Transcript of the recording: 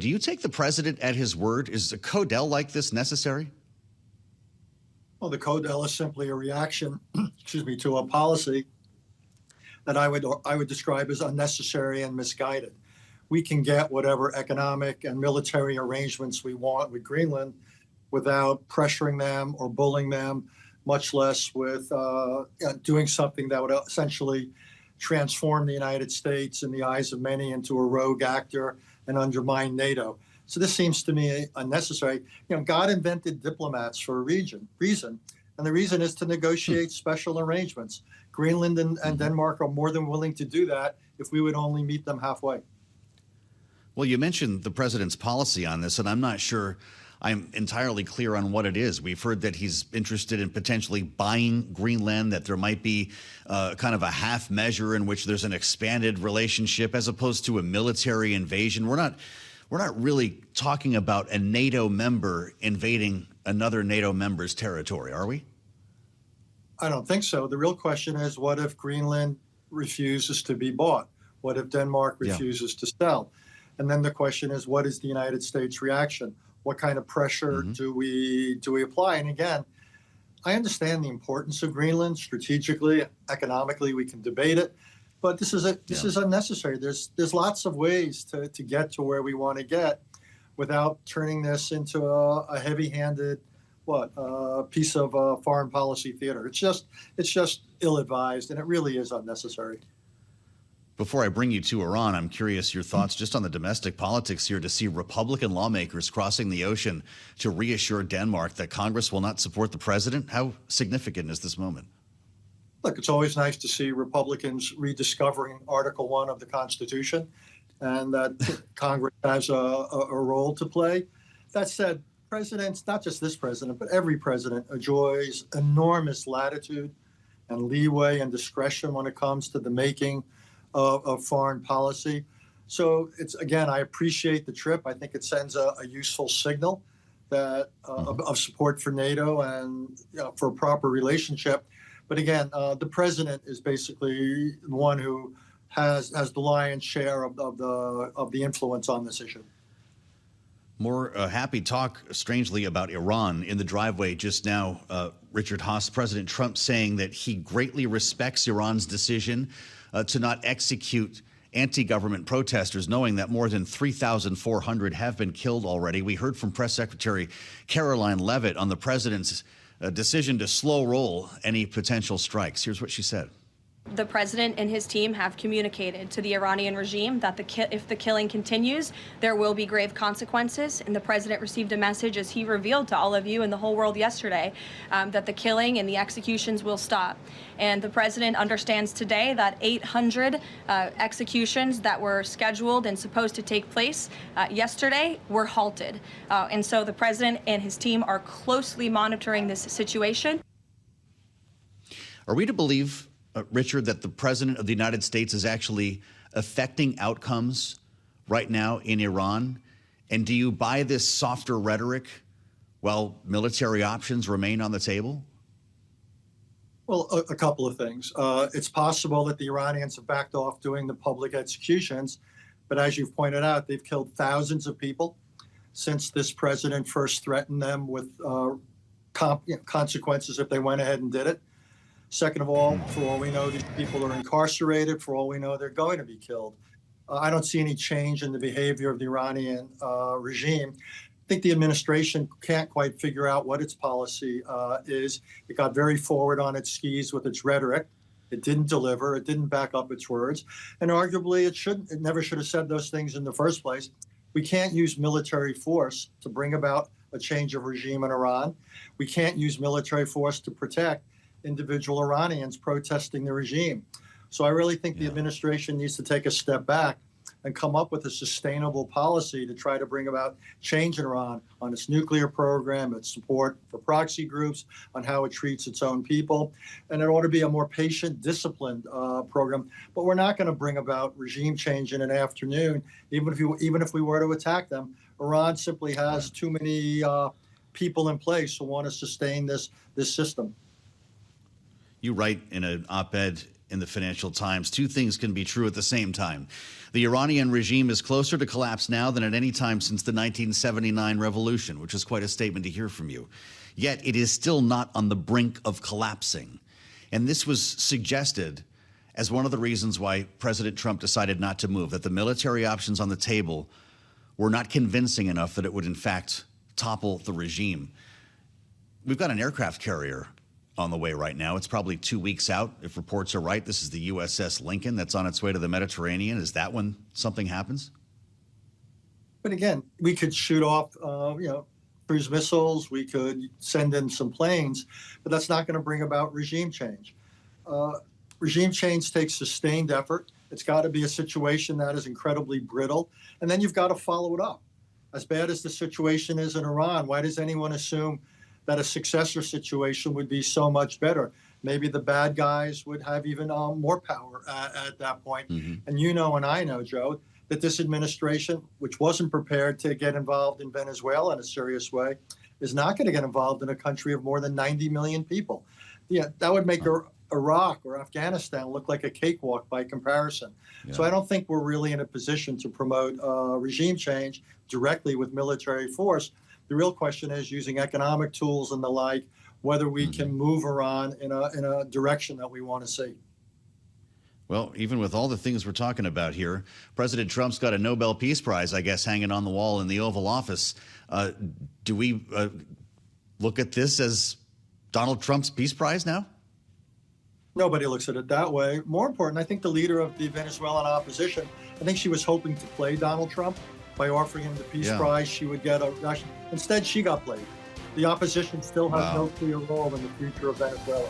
Do you take the president at his word? Is a Codell like this necessary? Well, the Codell is simply a reaction, excuse me, to a policy that I would describe as unnecessary and misguided. We can get whatever economic and military arrangements we want with Greenland without pressuring them or bullying them, much less with doing something that would essentially transform the United States in the eyes of many into a rogue actor and undermine NATO. So this seems to me unnecessary. God invented diplomats for a reason, and the reason is to negotiate special arrangements. Greenland and Denmark are more than willing to do that if we would only meet them halfway. Well, you mentioned the president's policy on this, and I'm not sure I'm entirely clear on what it is. We've heard that he's interested in potentially buying Greenland, that there might be kind of a half measure in which there's an expanded relationship as opposed to a military invasion. We're not really talking about a NATO member invading another NATO member's territory, are we? I don't think so. The real question is, what if Greenland refuses to be bought? What if Denmark refuses to sell? And then the question is, what is the United States reaction? What kind of pressure do we apply? And again, I understand the importance of Greenland strategically, economically. We can debate it, but this is unnecessary. There's lots of ways to get to where we want to get without turning this into a heavy-handed piece of foreign policy theater. It's just ill-advised, and it really is unnecessary. Before I bring you to Iran, I'm curious your thoughts just on the domestic politics here to see Republican lawmakers crossing the ocean to reassure Denmark that Congress will not support the president. How significant is this moment? Look, it's always nice to see Republicans rediscovering Article 1 of the Constitution and that Congress has a role to play. That said, presidents, not just this president, but every president enjoys enormous latitude and leeway and discretion when it comes to the making of foreign policy. So it's, again, I appreciate the trip. I think it sends a useful signal that of support for NATO and for a proper relationship. But again, the president is basically the one who has the lion's share of the influence on this issue. More happy talk, strangely, about Iran in the driveway just now. Richard Haass, President Trump saying that he greatly respects Iran's decision to not execute anti-government protesters, knowing that more than 3,400 have been killed already. We heard from Press Secretary Caroline Leavitt on the president's decision to slow roll any potential strikes. Here's what she said. The president and his team have communicated to the Iranian regime that if the killing continues, there will be grave consequences. And the president received a message, as he revealed to all of you and the whole world yesterday, that the killing and the executions will stop. And the president understands today that 800 executions that were scheduled and supposed to take place yesterday were halted. And so the president and his team are closely monitoring this situation. Are we to believe, Richard, that the president of the United States is actually affecting outcomes right now in Iran? And do you buy this softer rhetoric while military options remain on the table? Well, a couple of things. It's possible that the Iranians have backed off doing the public executions, but as you've pointed out, they've killed thousands of people since this president first threatened them with consequences if they went ahead and did it. Second of all, for all we know, these people are incarcerated. For all we know, they're going to be killed. I don't see any change in the behavior of the Iranian regime. I think the administration can't quite figure out what its policy is. It got very forward on its skis with its rhetoric. It didn't deliver. It didn't back up its words. And arguably, it never should have said those things in the first place. We can't use military force to bring about a change of regime in Iran. We can't use military force to protect individual Iranians protesting the regime. So I really think the administration needs to take a step back and come up with a sustainable policy to try to bring about change in Iran on its nuclear program, its support for proxy groups, on how it treats its own people. And it ought to be a more patient, disciplined program. But we're not going to bring about regime change in an afternoon, even if we were to attack them. Iran simply has too many people in place who want to sustain this system. You write in an op-ed in the Financial Times. Two things can be true at the same time. The Iranian regime is closer to collapse now than at any time since the 1979 revolution, which is quite a statement to hear from you. Yet it is still not on the brink of collapsing. And this was suggested as one of the reasons why President Trump decided not to move, that the military options on the table were not convincing enough that it would, in fact, topple the regime. We've got an aircraft carrier on the way right now. It's probably 2 weeks out, if reports are right. This is the USS Lincoln that's on its way to the Mediterranean. Is that when something happens? But again, we could shoot off, cruise missiles. We could send in some planes, but that's not going to bring about regime change. Regime change takes sustained effort. It's got to be a situation that is incredibly brittle, and then you've got to follow it up. As bad as the situation is in Iran, why does anyone assume that a successor situation would be so much better? Maybe the bad guys would have even more power at that point. Mm-hmm. And you know, and I know, Joe, that this administration, which wasn't prepared to get involved in Venezuela in a serious way, is not going to get involved in a country of more than 90 million people. Yeah, that would make Iraq or Afghanistan look like a cakewalk by comparison. Yeah. So I don't think we're really in a position to promote regime change directly with military force. The real question is using economic tools and the like, whether we can move Iran in a direction that we want to see. Well, even with all the things we're talking about here, President Trump's got a Nobel Peace Prize, I guess, hanging on the wall in the Oval Office. Do we look at this as Donald Trump's Peace Prize now? Nobody looks at it that way. More important, I think the leader of the Venezuelan opposition, I think she was hoping to play Donald Trump by offering him the Peace Prize. She would get a Russian. Instead, she got played. The opposition still has no clear role in the future of Venezuela.